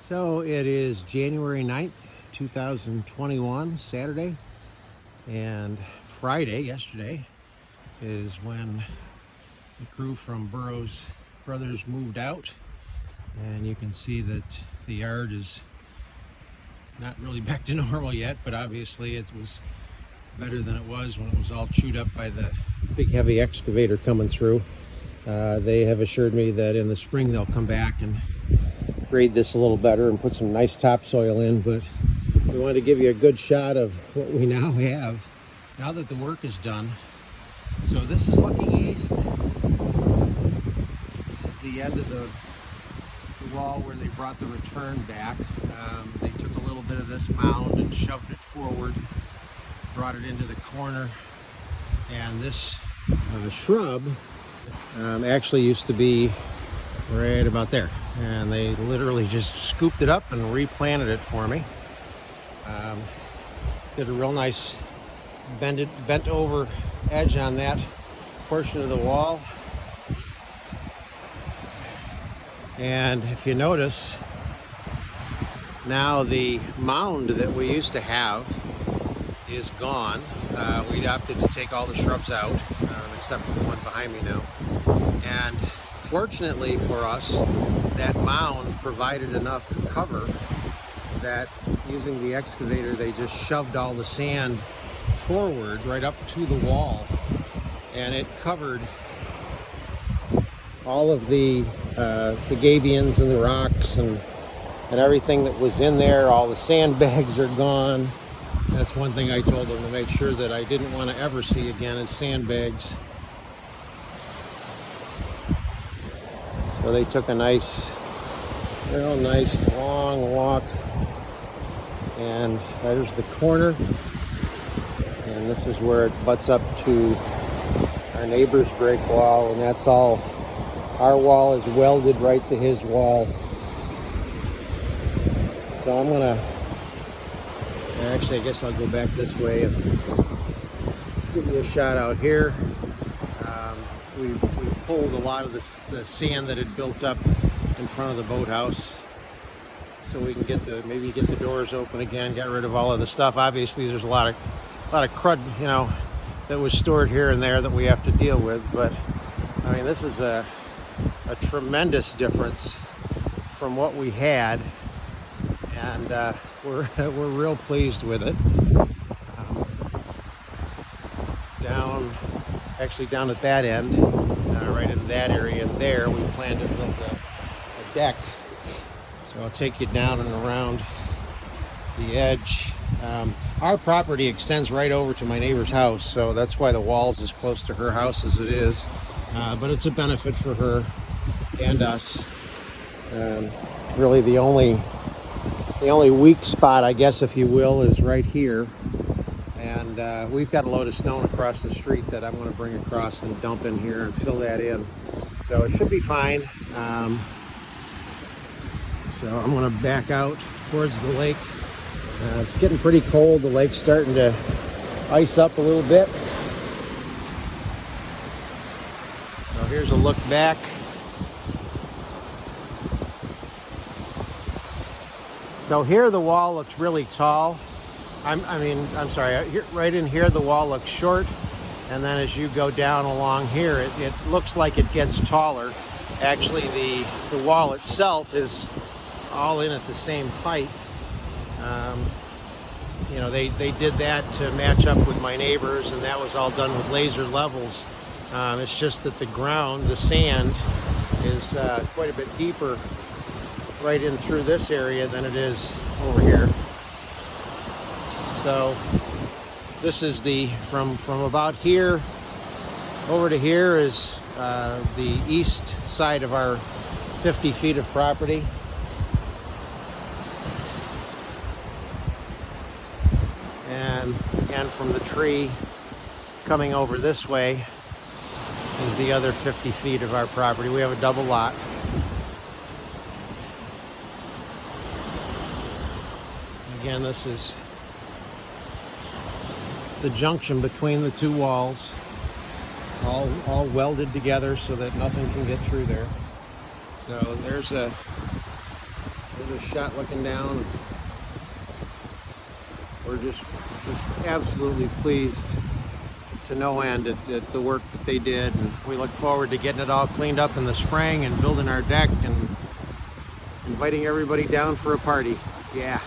So it is January 9th, 2021, Saturday, and Friday, yesterday, is when the crew from Burroughs Brothers moved out, and you can see that the yard is not really back to normal yet, but obviously it was better than it was when it was all chewed up by the big heavy excavator coming through. They have assured me that in the spring they'll come back and grade this a little better and put some nice topsoil in, but we wanted to give you a good shot of what we now have now that the work is done. So this is looking east. This is the end of the wall where they brought the return back. They took a little bit of this mound and shoved it forward, brought it into the corner, and this shrub actually used to be right about there, and they literally just scooped it up and replanted it for me. Did a real nice bent over edge on that portion of the wall, and if you notice now, the mound that we used to have is gone. We opted to take all the shrubs out, except for the one behind me now. And fortunately for us, that mound provided enough cover that using the excavator, they just shoved all the sand forward right up to the wall, and it covered all of the gabions and the rocks and everything that was in there. All the sandbags are gone. That's one thing I told them to make sure that I didn't want to ever see again is sandbags. So they took a real nice long walk, and there's the corner, and this is where it butts up to our neighbor's break wall, and that's all. Our wall is welded right to his wall. So I'm gonna, actually I guess I'll go back this way and give you a shot out here. We pulled a lot of the sand that had built up in front of the boathouse, so we can maybe get the doors open again, get rid of all of the stuff. Obviously there's a lot of crud, that was stored here and there that we have to deal with, but I mean, this is a tremendous difference from what we had, and we're real pleased with it. Down at that end, right in that area there, we plan to build a deck. So I'll take you down and around the edge. Our property extends right over to my neighbor's house, so that's why the wall's as close to her house as it is. But it's a benefit for her and us. Really the only weak spot, I guess, if you will, is right here. And we've got a load of stone across the street that I'm going to bring across and dump in here and fill that in. So it should be fine. So I'm going to back out towards the lake. It's getting pretty cold. The lake's starting to ice up a little bit. So here's a look back. So here the wall looks really tall. I'm sorry, right in here the wall looks short, and then as you go down along here, it looks like it gets taller. Actually, the wall itself is all in at the same height. They did that to match up with my neighbors, and that was all done with laser levels. It's just that the ground, the sand, is quite a bit deeper right in through this area than it is over here. So this is from about here over to here is the east side of our 50 feet of property. And again, from the tree coming over this way is the other 50 feet of our property. We have a double lot. Again, this is the junction between the two walls, all welded together so that nothing can get through there. So there's this shot looking down. We're just absolutely pleased to no end at the work that they did, and we look forward to getting it all cleaned up in the spring and building our deck and inviting everybody down for a party. Yeah.